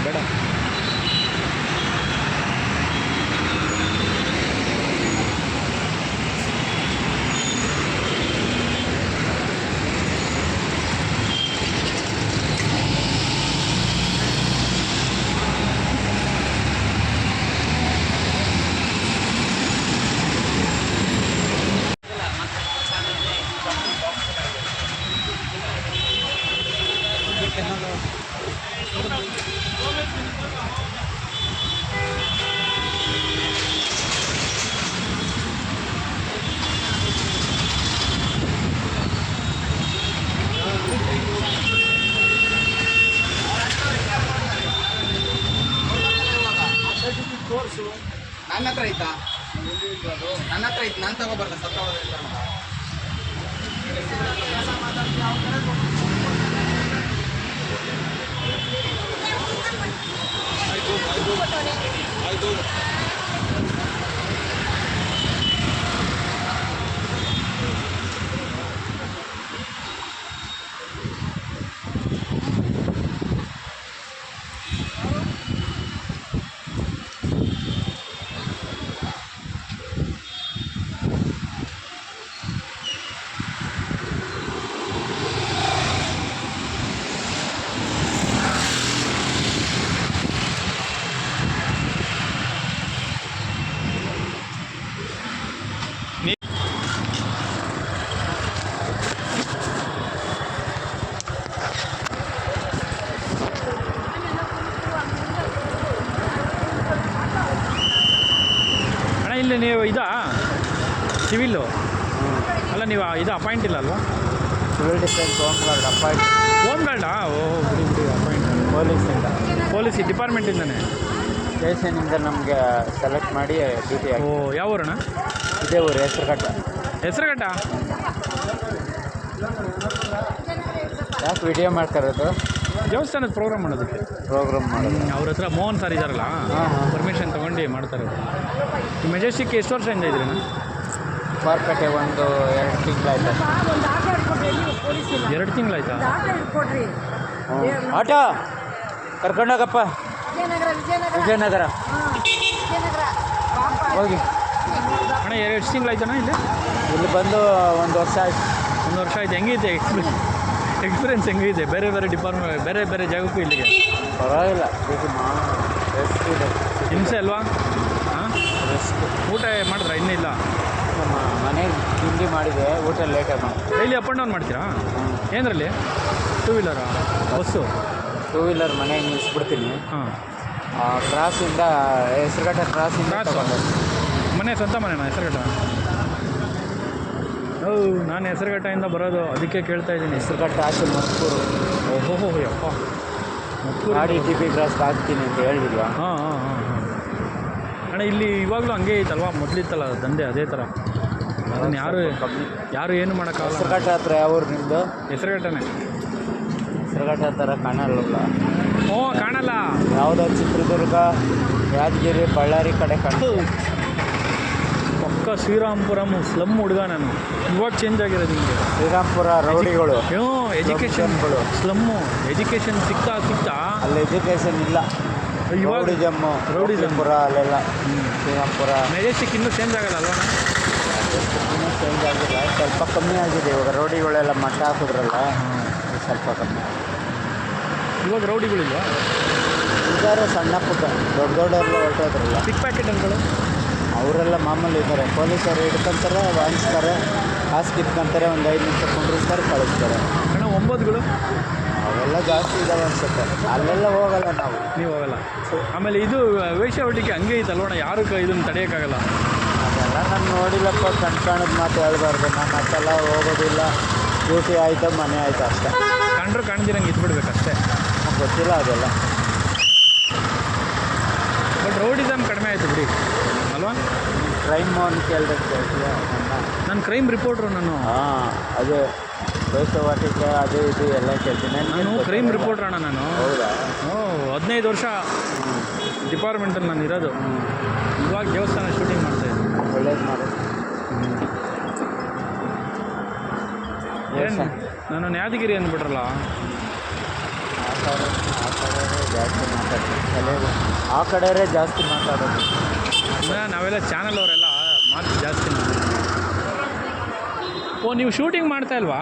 ಬೇಡ. ನನ್ನ ಹತ್ರ ಐತಾ? ನನ್ನ ಹತ್ರ ಐತೆ, ನಾನು ತಗೋಬಾರ್ದ ಸತ್ತೋಗೋದಿಲ್ಲ ಅಂತ. ಆಯ್ತು. ಇಲ್ಲಿ ನೀವು ಇದಾ ಸಿವಿಲ್ಲು ಅಲ್ಲ, ನೀವು ಇದು ಅಪಾಯಿಂಟ್ ಇಲ್ಲ ಅಲ್ವಾ? Civil defence home guard appoint. Home ಗಾರ್ಡಾ? ಓ ಬಿಡಿ ಅಪಾಯಿಂಟ್. ಪೊಲೀಸಿಂದ, ಪೊಲೀಸ್ ಡಿಪಾರ್ಟ್ಮೆಂಟಿಂದನೇ ಸ್ಟೇಷನಿಂದ ನಮಗೆ ಸೆಲೆಕ್ಟ್ ಮಾಡಿ ಡ್ಯೂಟಿ ಆಗಿ. ಓ ಯಾವ ಊರಣ್ಣ? ಇದೇ ಊರು, ಹೆಸರುಘಟ್ಟ. ಹೆಸರುಘಟ್ಟ? ಯಾಕೆ ವಿಡಿಯೋ ಮಾಡ್ತಾರದು? ದೇವಸ್ಥಾನದ ಪ್ರೋಗ್ರಾಮ್ ಮಾಡೋದಕ್ಕೆ. ಪ್ರೋಗ್ರಾಮ್ ಮಾಡೋದು. ಅವ್ರ ಹತ್ರ ಮೋಹನ್ ಸರ್ ಇದ್ದಾರಲ್ಲ, ಪರ್ಮಿಷನ್ ತೊಗೊಂಡು ಮಾಡ್ತಾರೆ. ಈ ಮೆಜೆಸ್ಟಿಕ್ ಎಷ್ಟು ವರ್ಷದಿಂದ ಇದ್ರಿ? ಮಾರ್ಕೆಟೆ ಒಂದು 2 ತಿಂಗಳಾಯ್ತು. 2 ತಿಂಗಳಾಯ್ತಾ? ಆಟೋ ಕರ್ಕೊಂಡೋಗಪ್ಪ. ವಿಜಯನಗರ ಹೋಗಿ. ಅಣ್ಣ ಎಷ್ಟು ತಿಂಗಳಾಯ್ತಣ್ಣ ಇಲ್ಲಿ ಬಂದು 1 ವರ್ಷ ಆಯ್ತು. 1 ವರ್ಷ ಆಯ್ತು. ಹೆಂಗಿದೆ ಎಕ್ಸ್ಪೀರಿಯನ್ಸ್ ಹೆಂಗಿದೆ? ಬೇರೆ ಡಿಪಾರ್ಟ್ಮೆಂಟ್, ಬೇರೆ ಜಾಗಕ್ಕೂ ಇಲ್ಲಿಗೆ ಪರವಾಗಿಲ್ಲ. ಹಿಂಸೆ ಅಲ್ವಾ? ಹಾಂ, ರೆಸ್ಟ್. ಊಟ ಮಾಡಿದ್ರಾ? ಇನ್ನೂ ಇಲ್ಲ. ನಮ್ಮ ಮನೆಗೆ ತಿಂಡಿ ಮಾಡಿದೆ, ಊಟ ಲೇಟಾಗಿ ಮಾಡಿ. ಡೈಲಿ ಅಪ್ ಆ್ಯಂಡ್ ಡೌನ್ ಮಾಡ್ತೀರಾ? ಏನರಲ್ಲಿ? 2 ವೀಲರಾ? ಬಸ್ಸು? 2 ವೀಲರ್ ಮನೆಗೆ ನಿಲ್ಲಿಸ್ಬಿಡ್ತೀನಿ. ಹಾಂ, ಕ್ರಾಸಿಂದ ಹೆಸರುಘಟ್ಟ ಕ್ರಾಸಿಂದ ಮನೆ ಸ್ವಂತ ಮನೆನಾ ಹೆಸರುಘಟ್ಟ? ನಾನು ಹೆಸರುಘಟ್ಟದಿಂದ ಬರೋದು, ಅದಕ್ಕೆ ಕೇಳ್ತಾ ಇದ್ದೀನಿ. ಹೆಸರುಘಟ್ಟ ಆಚೆ ಮಕ್ಕೂರು. ಓಹೋ ಯಪ್ಪ, ಗಾಡಿ ಟಿ ಪಿ ಕ್ರಾಸ್ ಹಾಕ್ತೀನಿ ಅಂತ ಹೇಳಿಲ್ವಾ? ಹಾಂ. ಅಣ್ಣ ಇಲ್ಲಿ ಇವಾಗಲೂ ಹಂಗೆ ಐತಲ್ವಾ? ಮೊದಲಿತ್ತಲ್ಲ ದಂಧೆ ಅದೇ ಥರ. ಅದನ್ನು ಯಾರು ಏನು ಮಾಡೋಕ್ಕಾಗಲ್ಲ. ಹೆಸರುಘಟ್ಟ ಹತ್ರ ಯಾವ ಊರು ನಿಮ್ಮದು? ಹೆಸರುಘಟ್ಟನೇ. ಹೆಸರುಘಟ್ಟ ಹತ್ರ ಕಾಣಲ್ಲ. ಓ ಕಾಣಲ್ಲ. ಯಾವುದೋ ಚಿತ್ರದುರ್ಗ, ಯಾದಗಿರಿ, ಬಳ್ಳಾರಿ ಕಡೆ ಕಾಣ್ತದೆ. ಪಕ್ಕ ಶ್ರೀರಾಮ್ಪುರಂ ಸ್ಲಮ್ ಹುಡುಗ ನಾನು. ಇವಾಗ ಚೇಂಜ್ ಆಗಿರೋದು ನಿಮಗೆ. ಶ್ರೀರಾಮ್ಪುರ ರೌಡಿಗಳು. ಎಜುಕೇಷನ್ಗಳು ಸ್ಲಮ್ಮು. ಎಜುಕೇಷನ್ ಸಿಗ್ತಾ ಅಲ್ಲಿ ಎಜುಕೇಷನ್ ಇಲ್ಲ. ರೌಡಿಜಮ್ಮುರ ಅಲ್ಲೆಲ್ಲ. ಶ್ರೀರಾಮ್ಪುರ ಮೆಜೆಸ್ಟಿಕ್ ಇನ್ನೂ ಚೇಂಜ್ ಆಗಲ್ಲ ಅಲ್ವಾ? ಇನ್ನೂ ಚೇಂಜ್ ಆಗಿಲ್ಲ, ಸ್ವಲ್ಪ ಕಮ್ಮಿ ಆಗಿದೆ. ಇವಾಗ ರೌಡಿಗಳೆಲ್ಲ ಮಟ್ಟ ಹಾಕಿದ್ರಲ್ಲ, ಸ್ವಲ್ಪ ಕಮ್ಮಿ. ಇವಾಗ ರೌಡಿಗಳಿಲ್ವಾ? ಇದ್ದಾರೆ ಸಣ್ಣ ಪುಟ್ಟ, ದೊಡ್ಡವರೆಲ್ಲ ಹೊರಟೋದ್ರಲ್ಲ. ಪಿಕ್ ಪ್ಯಾಕೆಟ್ ಅಂದ್ಗಳು ಅವರೆಲ್ಲ ಮಾಮೂಲಿ ಇದ್ದಾರೆ. ಪೊಲೀಸರು ಹಿಡ್ಕೊಂತಾರೆ, ವಾಯಿಸ್ತಾರೆ, ಕಾಸು ಕಿತ್ಕೊಂತಾರೆ, ಒಂದು 5 ನಿಮಿಷ ಕುಂಡ್ರಿಸ್ತಾರೆ, ಕಳಿಸ್ತಾರೆ. ಅಣ್ಣ 9ಗಳು ಅವೆಲ್ಲ ಜಾಸ್ತಿ ಇದ್ದಾವೆ ಅನ್ಸುತ್ತೆ. ಅಲ್ಲೆಲ್ಲ ಹೋಗಲ್ಲ ನಾವು. ನೀವು ಹೋಗಲ್ಲ. ಆಮೇಲೆ ಇದು ವೇಶ್ಯಾವಟಿಕೆ ಹಂಗೆ ಐತಲ್ವಣ? ಯಾರು ಇದನ್ನು ತಡೆಯೋಕ್ಕಾಗಲ್ಲ. ಅದೆಲ್ಲ ನಾನು ನೋಡಿಲ್ಲಪ್ಪ. ಕಾಣದ ಮಾತು ಹೇಳ್ಬಾರ್ದು. ನಾನು ಅಷ್ಟೆಲ್ಲ ಹೋಗೋದಿಲ್ಲ. ಡ್ಯೂಟಿ ಆಯಿತು, ಮನೆ ಆಯಿತು ಅಷ್ಟೇ. ಕಂಡ್ರು ಕಾಣ್ದಿರಂಗೆ ಇದ್ಬಿಡ್ಬೇಕಷ್ಟೇ. ಗೊತ್ತಿಲ್ಲ ಅದೆಲ್ಲ. ಬಟ್ ರೌಡಿಸಮ್ ಕಡಿಮೆ ಆಯಿತು ಬಿಡಿ ಅಲ್ವಾ? ಕ್ರೈಮ್ ಅಂತ ಕೇಳಿದೆ. ನಾನು ಕ್ರೈಮ್ ರಿಪೋರ್ಟ್ರು ನಾನು. ಹಾಂ, ಅದೇ ವೇಶ್ಯಾವಾಟಿಕೆ ಅದು ಇದು ಎಲ್ಲ ಕೇಳ್ತೀನಿ. ನಾನು ಕ್ರೈಮ್ ರಿಪೋರ್ಟ್ರ್ ಅಣ್ಣ ನಾನು. ಹೌದಾ? 15 ವರ್ಷ ಡಿಪಾರ್ಟ್ಮೆಂಟಲ್ಲಿ ನಾನು ಇರೋದು. ಇವಾಗ ದೇವಸ್ಥಾನ ಶೂಟಿಂಗ್ ಮಾಡ್ತಾಯಿದ್ದೀನಿ. ಒಳ್ಳೇದು ಮಾಡಿ. ಏನು ನಾನು ಯಾದಗಿರಿ ಅಂದ್ಬಿಟ್ರಲ್ಲ. ಆ ಜಾಸ್ತಿ ಮಾತಾಡೋದು ತಲೆಗೆ ಆ ಕಡೆಯವರೇ ಜಾಸ್ತಿ ಮಾತಾಡೋದು. ನಾವೆಲ್ಲ ಚಾನಲ್ ಅವರೆಲ್ಲ ಮಾತು ಜಾಸ್ತಿ. ಓ ನೀವು ಶೂಟಿಂಗ್ ಮಾಡ್ತಾ ಇಲ್ವಾ?